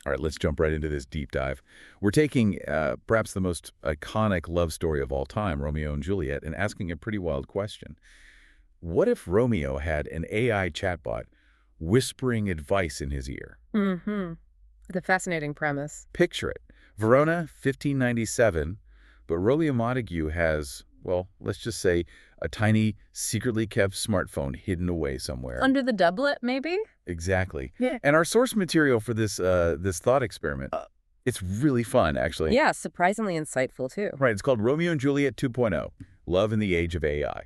All right, let's jump right into this deep dive. We're taking perhaps the most iconic love story of all time, Romeo and Juliet, and asking a pretty wild question. What if Romeo had an AI chatbot whispering advice in his ear? Mm-hmm. The fascinating premise. Picture it. Verona, 1597, but Romeo Montague has, well, let's just say, a tiny, secretly kept smartphone hidden away somewhere. Under the doublet, maybe? Exactly. Yeah. And our source material for this thought experiment, it's really fun, actually. Yeah, surprisingly insightful, too. Right, it's called Romeo and Juliet 2.0, Love in the Age of AI.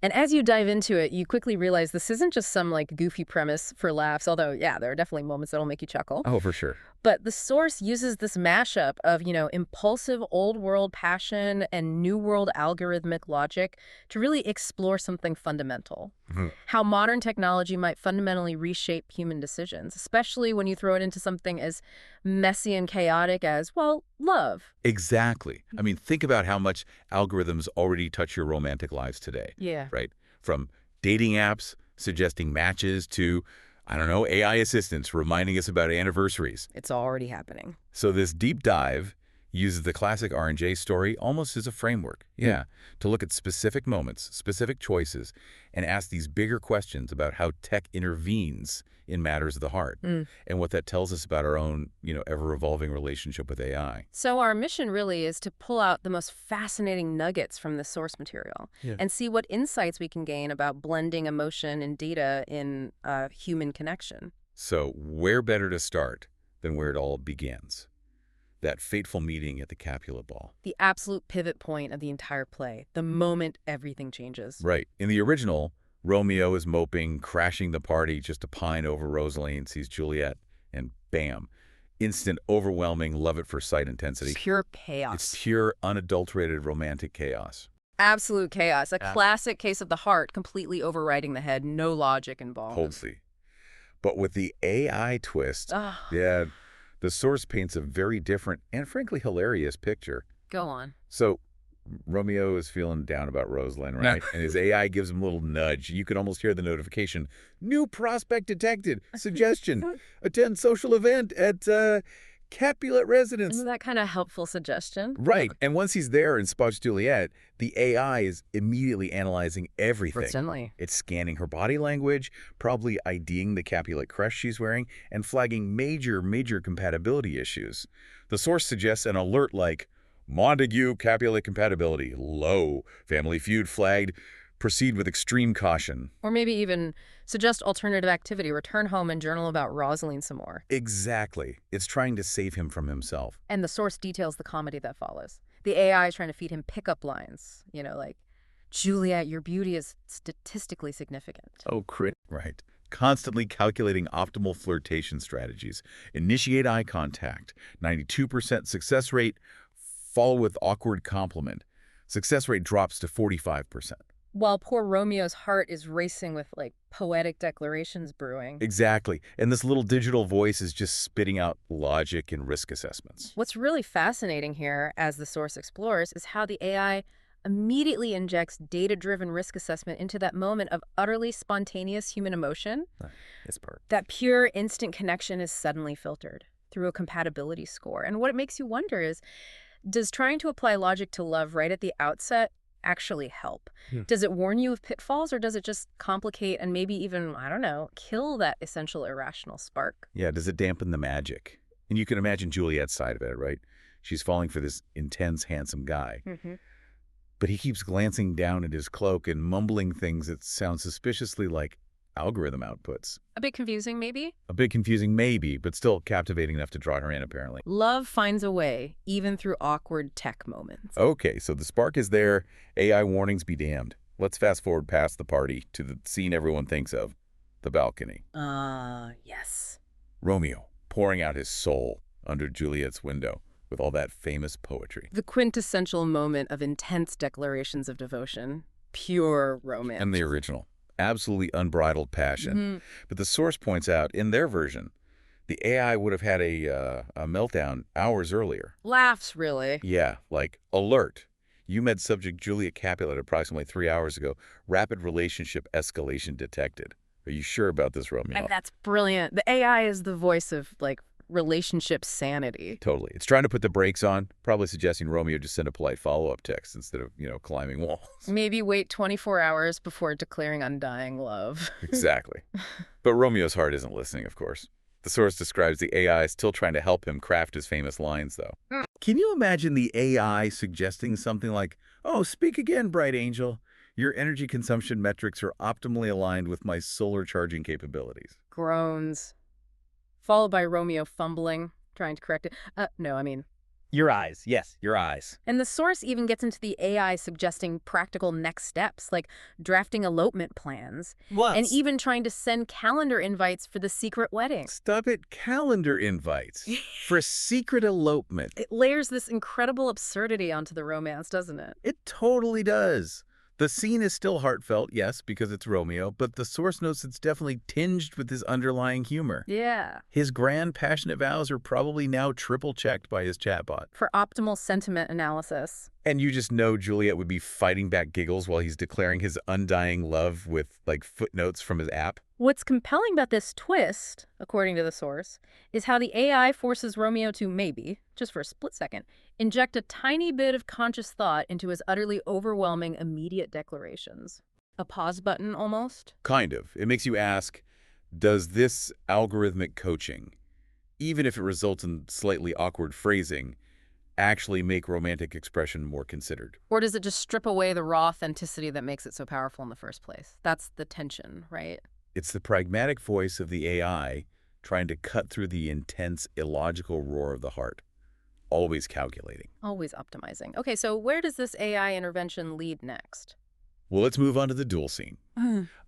And as you dive into it, you quickly realize this isn't just some, goofy premise for laughs, although, yeah, there are definitely moments that'll make you chuckle. Oh, for sure. But the source uses this mashup of, impulsive old-world passion and new-world algorithmic logic to really explore something fundamental. How modern technology might fundamentally reshape human decisions, especially when you throw it into something as messy and chaotic as, well, love. Exactly. I mean, think about how much algorithms already touch your romantic lives today. Yeah. Right? From dating apps suggesting matches to, I don't know, AI assistants reminding us about anniversaries. It's already happening. So this deep dive uses the classic R&J story almost as a framework, to look at specific moments, specific choices, and ask these bigger questions about how tech intervenes in matters of the heart and what that tells us about our own, ever-evolving relationship with AI. So our mission really is to pull out the most fascinating nuggets from the source material and see what insights we can gain about blending emotion and data in a human connection. So where better to start than where it all begins? That fateful meeting at the Capulet Ball. The absolute pivot point of the entire play, the moment everything changes. Right. In the original, Romeo is moping, crashing the party just to pine over Rosaline, sees Juliet, and bam, instant, overwhelming, love-at-first-sight intensity. Pure chaos. It's pure, unadulterated romantic chaos. Absolute chaos. A classic case of the heart completely overriding the head, no logic involved. Totally. But with the AI twist, the source paints a very different and frankly hilarious picture. Go on. So Romeo is feeling down about Rosalind, right? And his AI gives him a little nudge. You could almost hear the notification. New prospect detected. Suggestion. Attend social event at Capulet residence. Isn't that kind of helpful suggestion? Right. And once he's there and spots Juliet, the AI is immediately analyzing everything. Instantly. It's scanning her body language, probably IDing the Capulet crest she's wearing, and flagging major compatibility issues. The source suggests an alert like, Montague Capulet compatibility, low, family feud flagged, proceed with extreme caution. Or maybe even suggest alternative activity, return home and journal about Rosaline some more. Exactly. It's trying to save him from himself. And the source details the comedy that follows. The AI is trying to feed him pickup lines, like, Juliet, your beauty is statistically significant. Oh, right. Constantly calculating optimal flirtation strategies. Initiate eye contact. 92% success rate. Follow with awkward compliment. Success rate drops to 45%. While poor Romeo's heart is racing with, poetic declarations brewing. Exactly. And this little digital voice is just spitting out logic and risk assessments. What's really fascinating here, as the source explores, is how the AI immediately injects data-driven risk assessment into that moment of utterly spontaneous human emotion. This part. That pure instant connection is suddenly filtered through a compatibility score. And what it makes you wonder is, does trying to apply logic to love right at the outset actually help? Does it warn you of pitfalls, or does it just complicate and maybe even, I don't know, kill that essential irrational spark? Yeah, does it dampen the magic? And you can imagine Juliet's side of it, right? She's falling for this intense, handsome guy. But he keeps glancing down at his cloak and mumbling things that sound suspiciously like algorithm outputs. A bit confusing, maybe? A bit confusing, maybe, but still captivating enough to draw her in, apparently. Love finds a way, even through awkward tech moments. Okay, so the spark is there. AI warnings be damned. Let's fast forward past the party to the scene everyone thinks of, the balcony. Yes. Romeo pouring out his soul under Juliet's window with all that famous poetry. The quintessential moment of intense declarations of devotion. Pure romance. And the original. Absolutely unbridled passion. But the source points out, in their version, the AI would have had a meltdown hours earlier. Laughs, really. Yeah, like, alert. You met subject Juliet Capulet approximately 3 hours ago. Rapid relationship escalation detected. Are you sure about this, Romeo? That's brilliant. The AI is the voice of, relationship sanity. Totally. It's trying to put the brakes on, probably suggesting Romeo just send a polite follow-up text instead of, climbing walls. Maybe wait 24 hours before declaring undying love. Exactly. But Romeo's heart isn't listening, of course. The source describes the AI still trying to help him craft his famous lines, though. Can you imagine the AI suggesting something like, "Oh, speak again, bright angel. Your energy consumption metrics are optimally aligned with my solar charging capabilities." Groans. Followed by Romeo fumbling, trying to correct it. No, I mean... Your eyes. Yes, your eyes. And the source even gets into the AI suggesting practical next steps, like drafting elopement plans, What? and even trying to send calendar invites for the secret wedding. Stop it. Calendar invites for a secret elopement. It layers this incredible absurdity onto the romance, doesn't it? It totally does. The scene is still heartfelt, yes, because it's Romeo, but the source notes it's definitely tinged with his underlying humor. Yeah. His grand, passionate vows are probably now triple-checked by his chatbot. For optimal sentiment analysis. And you just know Juliet would be fighting back giggles while he's declaring his undying love with, footnotes from his app. What's compelling about this twist, according to the source, is how the AI forces Romeo to maybe, just for a split second, inject a tiny bit of conscious thought into his utterly overwhelming immediate declarations. A pause button, almost? Kind of. It makes you ask, does this algorithmic coaching, even if it results in slightly awkward phrasing, actually make romantic expression more considered? Or does it just strip away the raw authenticity that makes it so powerful in the first place? That's the tension, right? It's the pragmatic voice of the AI trying to cut through the intense, illogical roar of the heart. Always calculating. Always optimizing. Okay, so where does this AI intervention lead next? Well, let's move on to the duel scene.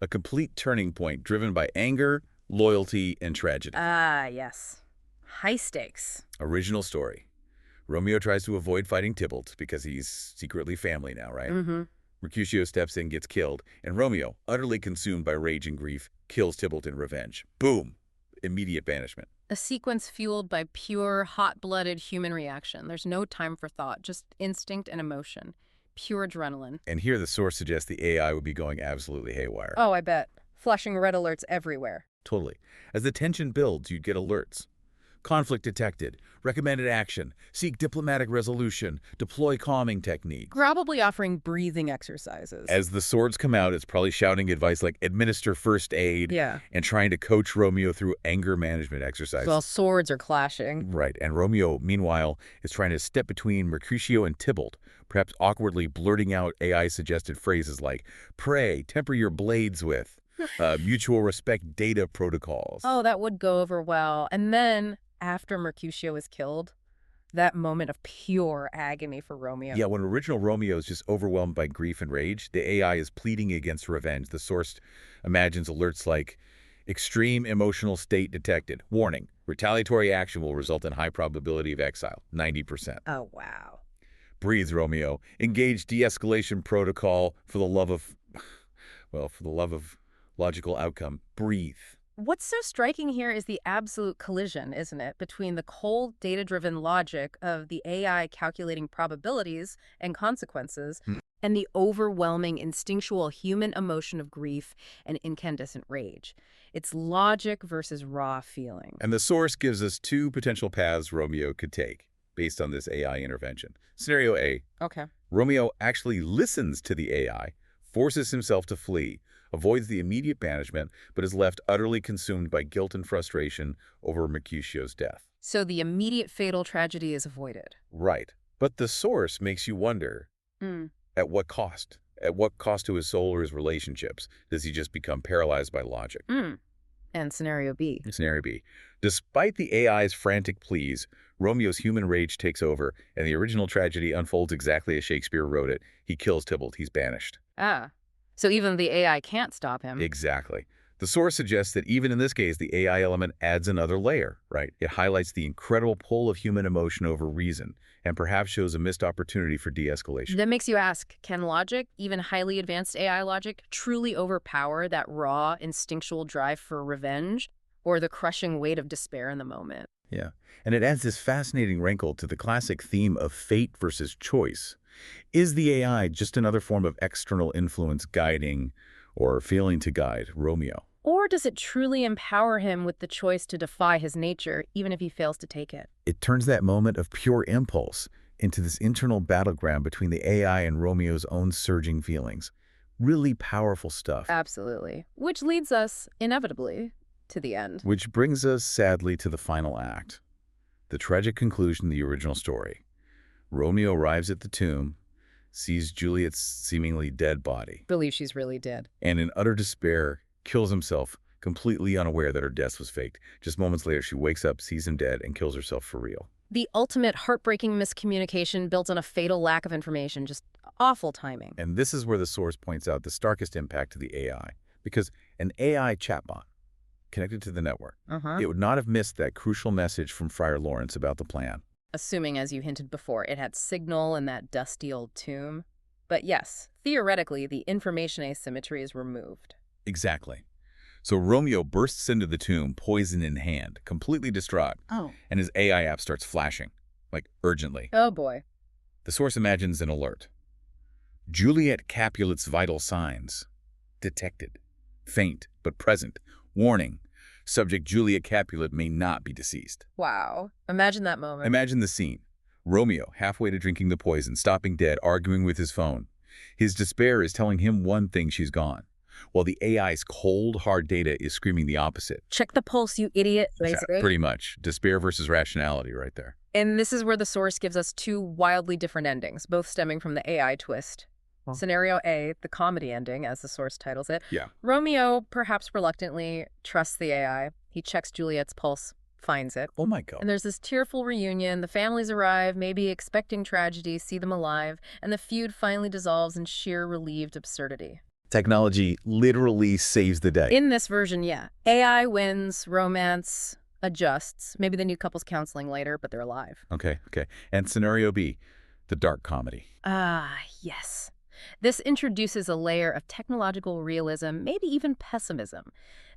A complete turning point driven by anger, loyalty, and tragedy. Ah, yes. High stakes. Original story. Romeo tries to avoid fighting Tybalt because he's secretly family now, right? Mm-hmm. Mercutio steps in, gets killed, and Romeo, utterly consumed by rage and grief, kills Tybalt in revenge. Boom! Immediate banishment. A sequence fueled by pure, hot-blooded human reaction. There's no time for thought, just instinct and emotion. Pure adrenaline. And here the source suggests the AI would be going absolutely haywire. Oh, I bet. Flashing red alerts everywhere. Totally. As the tension builds, you'd get alerts. Conflict detected. Recommended action. Seek diplomatic resolution. Deploy calming techniques. Probably offering breathing exercises. As the swords come out, it's probably shouting advice like administer first aid. Yeah. And trying to coach Romeo through anger management exercises. While swords are clashing. Right. And Romeo, meanwhile, is trying to step between Mercutio and Tybalt, perhaps awkwardly blurting out AI-suggested phrases like, pray, temper your blades with, mutual respect data protocols. Oh, that would go over well. And then, after Mercutio is killed, that moment of pure agony for Romeo. Yeah, when original Romeo is just overwhelmed by grief and rage, the AI is pleading against revenge. The source imagines alerts like, extreme emotional state detected. Warning, retaliatory action will result in high probability of exile, 90%. Oh, wow. Breathe, Romeo. Engage de-escalation protocol for the love of, logical outcome. Breathe. What's so striking here is the absolute collision, isn't it, between the cold, data-driven logic of the AI calculating probabilities and consequences and the overwhelming instinctual human emotion of grief and incandescent rage. It's logic versus raw feeling. And the source gives us two potential paths Romeo could take based on this AI intervention. Scenario A. Okay. Romeo actually listens to the AI, forces himself to flee, avoids the immediate banishment, but is left utterly consumed by guilt and frustration over Mercutio's death. So the immediate fatal tragedy is avoided. Right. But the source makes you wonder, at what cost? At what cost to his soul or his relationships does he just become paralyzed by logic? And scenario B. Scenario B. Despite the AI's frantic pleas, Romeo's human rage takes over, and the original tragedy unfolds exactly as Shakespeare wrote it. He kills Tybalt. He's banished. Ah. So even the AI can't stop him. Exactly. The source suggests that even in this case, the AI element adds another layer, right? It highlights the incredible pull of human emotion over reason, and perhaps shows a missed opportunity for de-escalation. That makes you ask, can logic, even highly advanced AI logic, truly overpower that raw, instinctual drive for revenge, or the crushing weight of despair in the moment? Yeah. And it adds this fascinating wrinkle to the classic theme of fate versus choice. Is the AI just another form of external influence guiding or failing to guide Romeo? Or does it truly empower him with the choice to defy his nature, even if he fails to take it? It turns that moment of pure impulse into this internal battleground between the AI and Romeo's own surging feelings. Really powerful stuff. Absolutely. Which leads us, inevitably, to the end. Which brings us, sadly, to the final act. The tragic conclusion of the original story. Romeo arrives at the tomb, sees Juliet's seemingly dead body, Believe she's really dead. and in utter despair, kills himself, completely unaware that her death was faked. Just moments later, she wakes up, sees him dead, and kills herself for real. The ultimate heartbreaking miscommunication built on a fatal lack of information. Just awful timing. And this is where the source points out the starkest impact to the AI. Because an AI chatbot connected to the network, it would not have missed that crucial message from Friar Lawrence about the plan. Assuming, as you hinted before, it had signal in that dusty old tomb. But yes, theoretically, the information asymmetry is removed. Exactly. So Romeo bursts into the tomb, poison in hand, completely distraught, and his AI app starts flashing, like urgently. Oh boy. The source imagines an alert. Juliet Capulet's vital signs. Detected. Faint, but present. Warning. Subject Juliet Capulet may not be deceased. Wow. Imagine that moment. Imagine the scene. Romeo, halfway to drinking the poison, stopping dead, arguing with his phone. His despair is telling him one thing: she's gone, while the AI's cold, hard data is screaming the opposite. Check the pulse, you idiot, basically. Pretty much. Despair versus rationality right there. And this is where the source gives us two wildly different endings, both stemming from the AI twist. Scenario A, the comedy ending, as the source titles it. Yeah. Romeo, perhaps reluctantly, trusts the AI. He checks Juliet's pulse, finds it. Oh my God. And there's this tearful reunion. The families arrive, maybe expecting tragedy, see them alive, and the feud finally dissolves in sheer relieved absurdity. Technology literally saves the day. In this version, yeah. AI wins, romance adjusts. Maybe they need couples counseling later, but they're alive. Okay. And scenario B, the dark comedy. Ah, yes. This introduces a layer of technological realism, maybe even pessimism.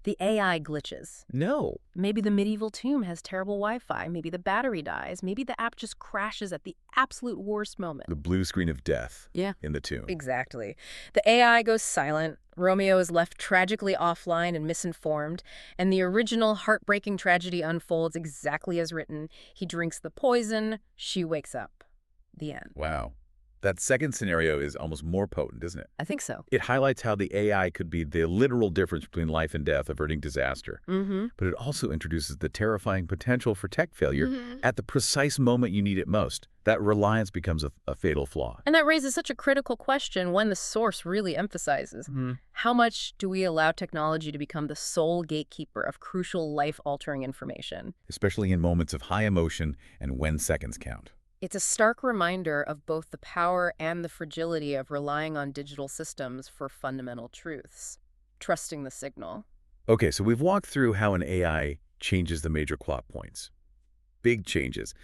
The AI glitches. No. Maybe the medieval tomb has terrible Wi-Fi. Maybe the battery dies. Maybe the app just crashes at the absolute worst moment. The blue screen of death. Yeah. In the tomb. Exactly. The AI goes silent. Romeo is left tragically offline and misinformed, and the original heartbreaking tragedy unfolds exactly as written. He drinks the poison. She wakes up. The end. Wow. That second scenario is almost more potent, isn't it? I think so. It highlights how the AI could be the literal difference between life and death, averting disaster. But it also introduces the terrifying potential for tech failure at the precise moment you need it most. That reliance becomes a fatal flaw. And that raises such a critical question when the source really emphasizes. How much do we allow technology to become the sole gatekeeper of crucial life-altering information? Especially in moments of high emotion and when seconds count. It's a stark reminder of both the power and the fragility of relying on digital systems for fundamental truths. Trusting the signal. Okay, so we've walked through how an AI changes the major plot points. Big changes.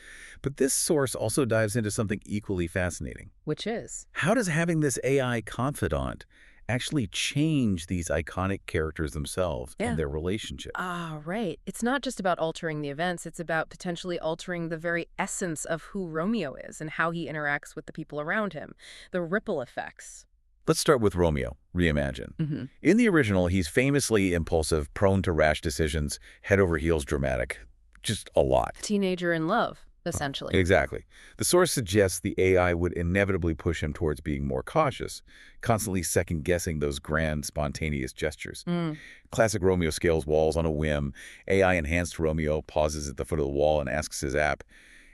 But this source also dives into something equally fascinating. Which is? How does having this AI confidant actually change these iconic characters themselves and their relationship? Ah, right. It's not just about altering the events. It's about potentially altering the very essence of who Romeo is and how he interacts with the people around him. The ripple effects. Let's start with Romeo, reimagine. In the original, he's famously impulsive, prone to rash decisions, head over heels dramatic. Just a lot. Teenager in love, essentially. Exactly. The source suggests the AI would inevitably push him towards being more cautious, constantly second-guessing those grand, spontaneous gestures. Classic Romeo scales walls on a whim. AI-enhanced Romeo pauses at the foot of the wall and asks his app,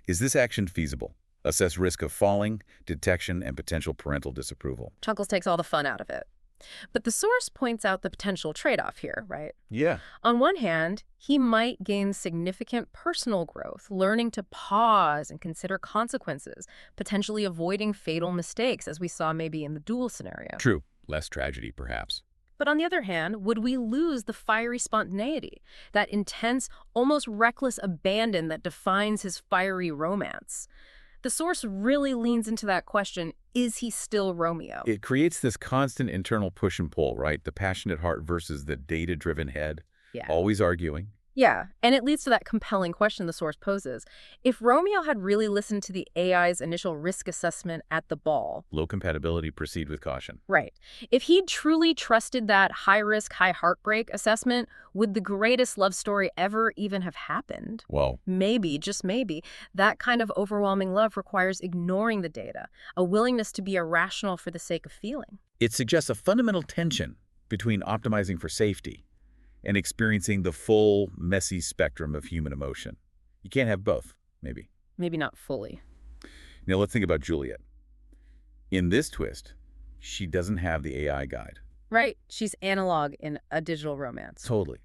is this action feasible? Assess risk of falling, detection, and potential parental disapproval. Chuckles takes all the fun out of it. But the source points out the potential trade-off here, right? Yeah. On one hand, he might gain significant personal growth, learning to pause and consider consequences, potentially avoiding fatal mistakes, as we saw maybe in the duel scenario. True. Less tragedy, perhaps. But on the other hand, would we lose the fiery spontaneity, that intense, almost reckless abandon that defines his fiery romance? The source really leans into that question, is he still Romeo? It creates this constant internal push and pull, right? The passionate heart versus the data-driven head, always arguing. Yeah, and it leads to that compelling question the source poses. If Romeo had really listened to the AI's initial risk assessment at the ball, Low compatibility, proceed with caution. right, if he'd truly trusted that high-risk, high-heartbreak assessment, would the greatest love story ever even have happened? Well, Maybe, just maybe, that kind of overwhelming love requires ignoring the data, a willingness to be irrational for the sake of feeling. it suggests a fundamental tension between optimizing for safety and experiencing the full, messy spectrum of human emotion. You can't have both, maybe. Maybe not fully. Now let's think about Juliet. In this twist, she doesn't have the AI guide. Right, she's analog in a digital romance. Totally.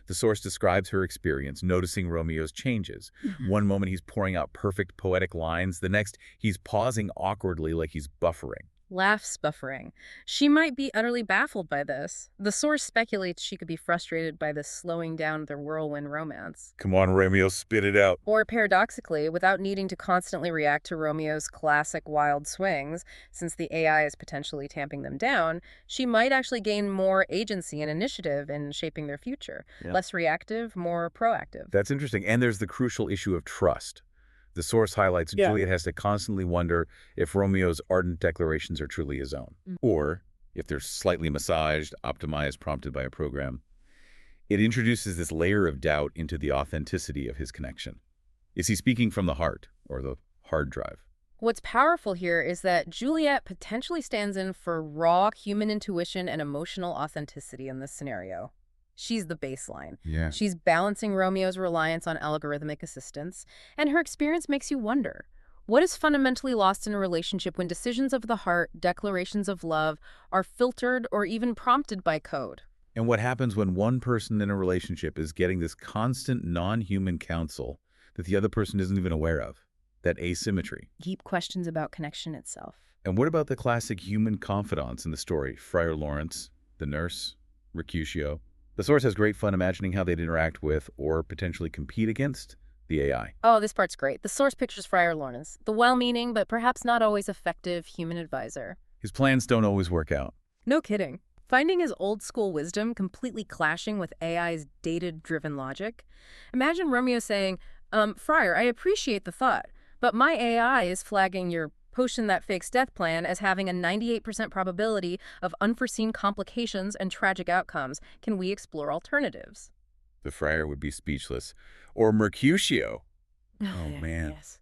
The source describes her experience noticing Romeo's changes. One moment he's pouring out perfect poetic lines, the next he's pausing awkwardly like he's buffering. Laughs buffering. She might be utterly baffled by this. The source speculates she could be frustrated by this slowing down of their whirlwind romance. Come on, Romeo, spit it out. Or paradoxically, without needing to constantly react to Romeo's classic wild swings, since the AI is potentially tamping them down, she might actually gain more agency and initiative in shaping their future. Yeah. Less reactive, more proactive. That's interesting. And there's the crucial issue of trust. The source highlights Juliet has to constantly wonder if Romeo's ardent declarations are truly his own, or if they're slightly massaged, optimized, prompted by a program. It introduces this layer of doubt into the authenticity of his connection. Is he speaking from the heart or the hard drive? What's powerful here is that Juliet potentially stands in for raw human intuition and emotional authenticity in this scenario. She's the baseline. Yeah. She's balancing Romeo's reliance on algorithmic assistance, and her experience makes you wonder, what is fundamentally lost in a relationship when decisions of the heart, declarations of love, are filtered or even prompted by code? And what happens when one person in a relationship is getting this constant non-human counsel that the other person isn't even aware of? That asymmetry. Deep questions about connection itself. And what about the classic human confidants in the story? Friar Lawrence, the nurse, Mercutio. The source has great fun imagining how they'd interact with or potentially compete against the AI. Oh, this part's great. The source pictures Friar Lawrence, the well-meaning but perhaps not always effective human advisor. His plans don't always work out. No kidding. Finding his old-school wisdom completely clashing with AI's data-driven logic. Imagine Romeo saying, Friar, I appreciate the thought, but my AI is flagging your potion that fakes death plan as having a 98% probability of unforeseen complications and tragic outcomes. Can we explore alternatives? The friar would be speechless. Or Mercutio. Oh, yeah, man. Yes.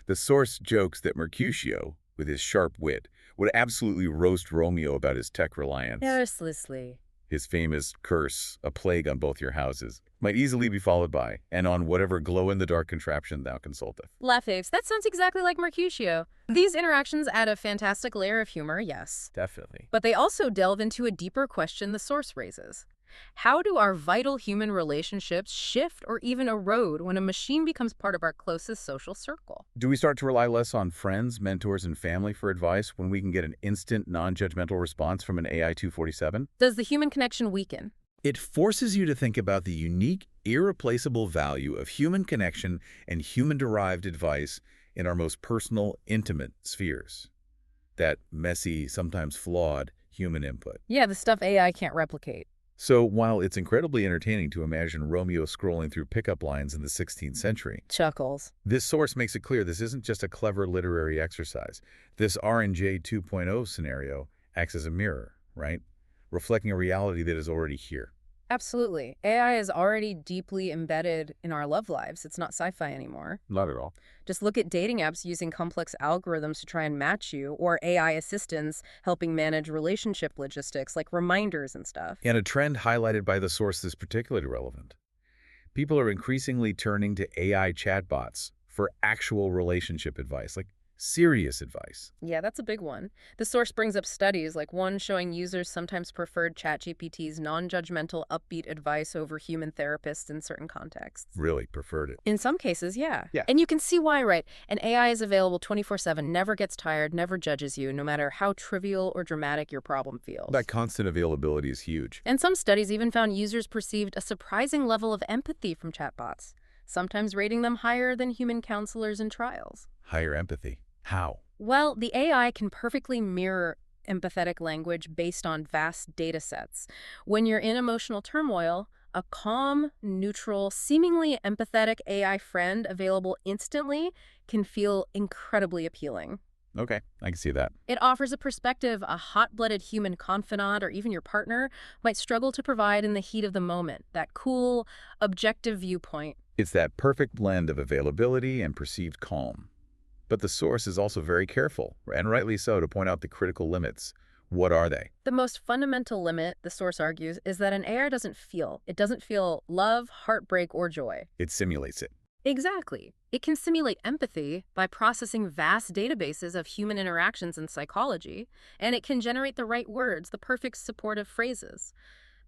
The source jokes that Mercutio, with his sharp wit, would absolutely roast Romeo about his tech reliance. Mercilessly. His famous curse, a plague on both your houses, might easily be followed by, and on whatever glow-in-the-dark contraption thou consulteth. Laugh-apes. That sounds exactly like Mercutio. These interactions add a fantastic layer of humor, yes. Definitely. But they also delve into a deeper question the source raises. How do our vital human relationships shift or even erode when a machine becomes part of our closest social circle? Do we start to rely less on friends, mentors, and family for advice when we can get an instant, non-judgmental response from an AI 247? Does the human connection weaken? It forces you to think about the unique, irreplaceable value of human connection and human-derived advice in our most personal, intimate spheres. That messy, sometimes flawed, human input. Yeah, the stuff AI can't replicate. So while it's incredibly entertaining to imagine Romeo scrolling through pickup lines in the 16th century, Chuckles. this source makes it clear this isn't just a clever literary exercise. This RNJ 2.0 scenario acts as a mirror, right? Reflecting a reality that is already here. Absolutely. AI is already deeply embedded in our love lives. It's not sci-fi anymore. Not at all. Just look at dating apps using complex algorithms to try and match you, or AI assistants helping manage relationship logistics like reminders and stuff. And a trend highlighted by the source that's particularly relevant. People are increasingly turning to AI chatbots for actual relationship advice, like serious advice. Yeah, that's a big one. The source brings up studies, like one showing users sometimes preferred ChatGPT's non-judgmental, upbeat advice over human therapists in certain contexts. Really preferred it. In some cases, yeah. Yeah. And you can see why, right? An AI is available 24/7, never gets tired, never judges you, no matter how trivial or dramatic your problem feels. That constant availability is huge. And some studies even found users perceived a surprising level of empathy from chatbots, sometimes rating them higher than human counselors in trials. Higher empathy. How? Well, the AI can perfectly mirror empathetic language based on vast data sets. When you're in emotional turmoil, A calm, neutral, seemingly empathetic AI friend available instantly can feel incredibly appealing. Okay, I can see that. It offers a perspective a hot-blooded human confidant or even your partner might struggle to provide in the heat of the moment, that cool, objective viewpoint. It's that perfect blend of availability and perceived calm. But the source is also very careful, and rightly so, to point out the critical limits. What are they? The most fundamental limit, the source argues, is that an AI doesn't feel. It doesn't feel love, heartbreak, or joy. It simulates it. Exactly. It can simulate empathy by processing vast databases of human interactions and psychology, and it can generate the right words, the perfect supportive phrases.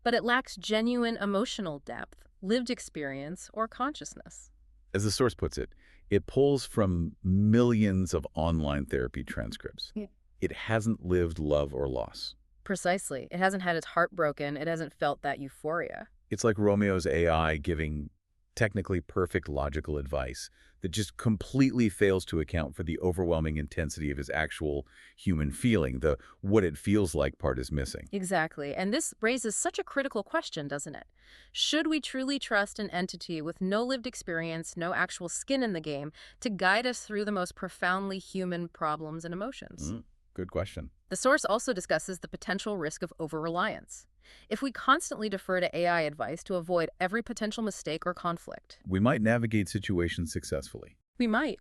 But it lacks genuine emotional depth, lived experience, or consciousness. As the source puts it, it pulls from millions of online therapy transcripts. Yeah. It hasn't lived love or loss. Precisely. It hasn't had its heart broken. It hasn't felt that euphoria. It's like Romeo's AI giving technically perfect logical advice that just completely fails to account for the overwhelming intensity of his actual human feeling. The what it feels like part is missing. Exactly. And this raises such a critical question, doesn't it? Should we truly trust an entity with no lived experience, no actual skin in the game, to guide us through the most profoundly human problems and emotions? Good question. The source also discusses the potential risk of over-reliance. If we constantly defer to AI advice to avoid every potential mistake or conflict, We might navigate situations successfully. we might.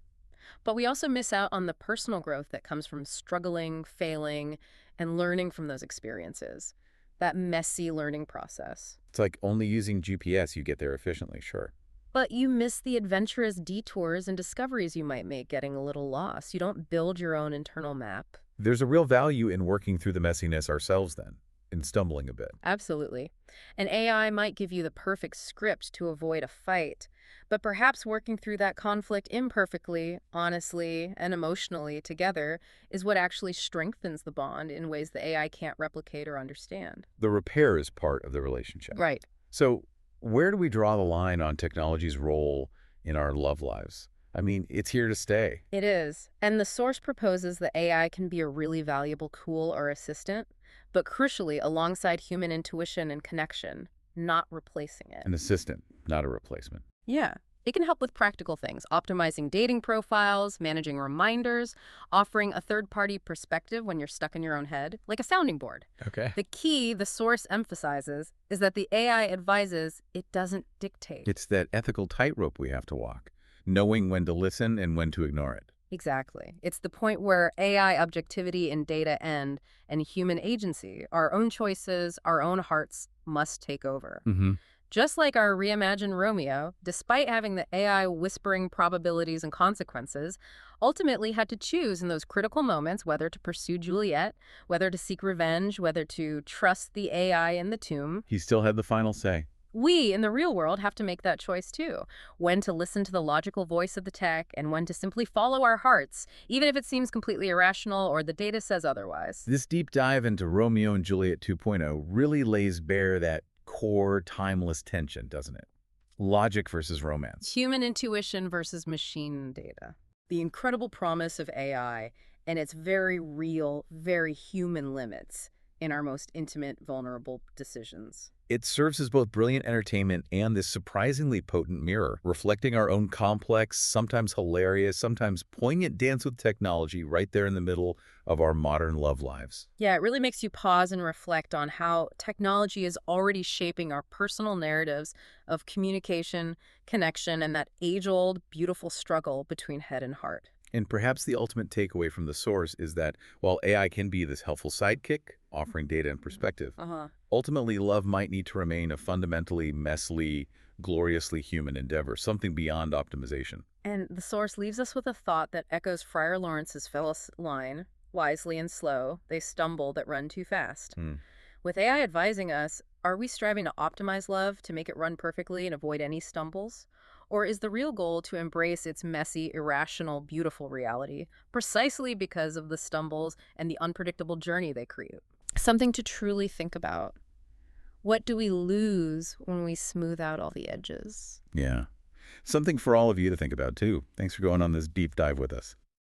But we also miss out on the personal growth that comes from struggling, failing, and learning from those experiences. That messy learning process. It's like only using GPS you get there efficiently, sure. But you miss the adventurous detours and discoveries you might make getting a little lost. You don't build your own internal map. There's a real value in working through the messiness ourselves then, in stumbling a bit. Absolutely. An AI might give you the perfect script to avoid a fight, but perhaps working through that conflict imperfectly, honestly, and emotionally together is what actually strengthens the bond in ways the AI can't replicate or understand. The repair is part of the relationship. Right. So where do we draw the line on technology's role in our love lives? I mean, it's here to stay. It is. And the source proposes that AI can be a really valuable tool or assistant, but crucially alongside human intuition and connection, not replacing it. An assistant, not a replacement. Yeah. It can help with practical things, optimizing dating profiles, managing reminders, offering a third-party perspective when you're stuck in your own head, like a sounding board. Okay. The key, the source emphasizes, is that the AI advises, it doesn't dictate. It's that ethical tightrope we have to walk, knowing when to listen and when to ignore it. Exactly. It's the point where AI objectivity and data end and human agency, our own choices, our own hearts, must take over. Just like our reimagined Romeo, despite having the AI whispering probabilities and consequences, ultimately had to choose in those critical moments whether to pursue Juliet, whether to seek revenge, whether to trust the AI in the tomb. He still had the final say. We, in the real world, have to make that choice too. When to listen to the logical voice of the tech and when to simply follow our hearts, even if it seems completely irrational or the data says otherwise. This deep dive into Romeo and Juliet 2.0 really lays bare that core, timeless tension, doesn't it? Logic versus romance. Human intuition versus machine data. The incredible promise of AI and its very real, very human limits in our most intimate, vulnerable decisions. It serves as both brilliant entertainment and this surprisingly potent mirror, reflecting our own complex, sometimes hilarious, sometimes poignant dance with technology right there in the middle of our modern love lives. Yeah, it really makes you pause and reflect on how technology is already shaping our personal narratives of communication, connection, and that age-old, beautiful struggle between head and heart. And perhaps the ultimate takeaway from the source is that while AI can be this helpful sidekick, offering data and perspective, ultimately love might need to remain a fundamentally, messily, gloriously human endeavor, something beyond optimization. And the source leaves us with a thought that echoes Friar Lawrence's famous line, wisely and slow, they stumble that run too fast. With AI advising us, are we striving to optimize love, to make it run perfectly and avoid any stumbles? Or is the real goal to embrace its messy, irrational, beautiful reality, precisely because of the stumbles and the unpredictable journey they create? Something to truly think about. What do we lose when we smooth out all the edges? Yeah. Something for all of you to think about, too. Thanks for going on this deep dive with us.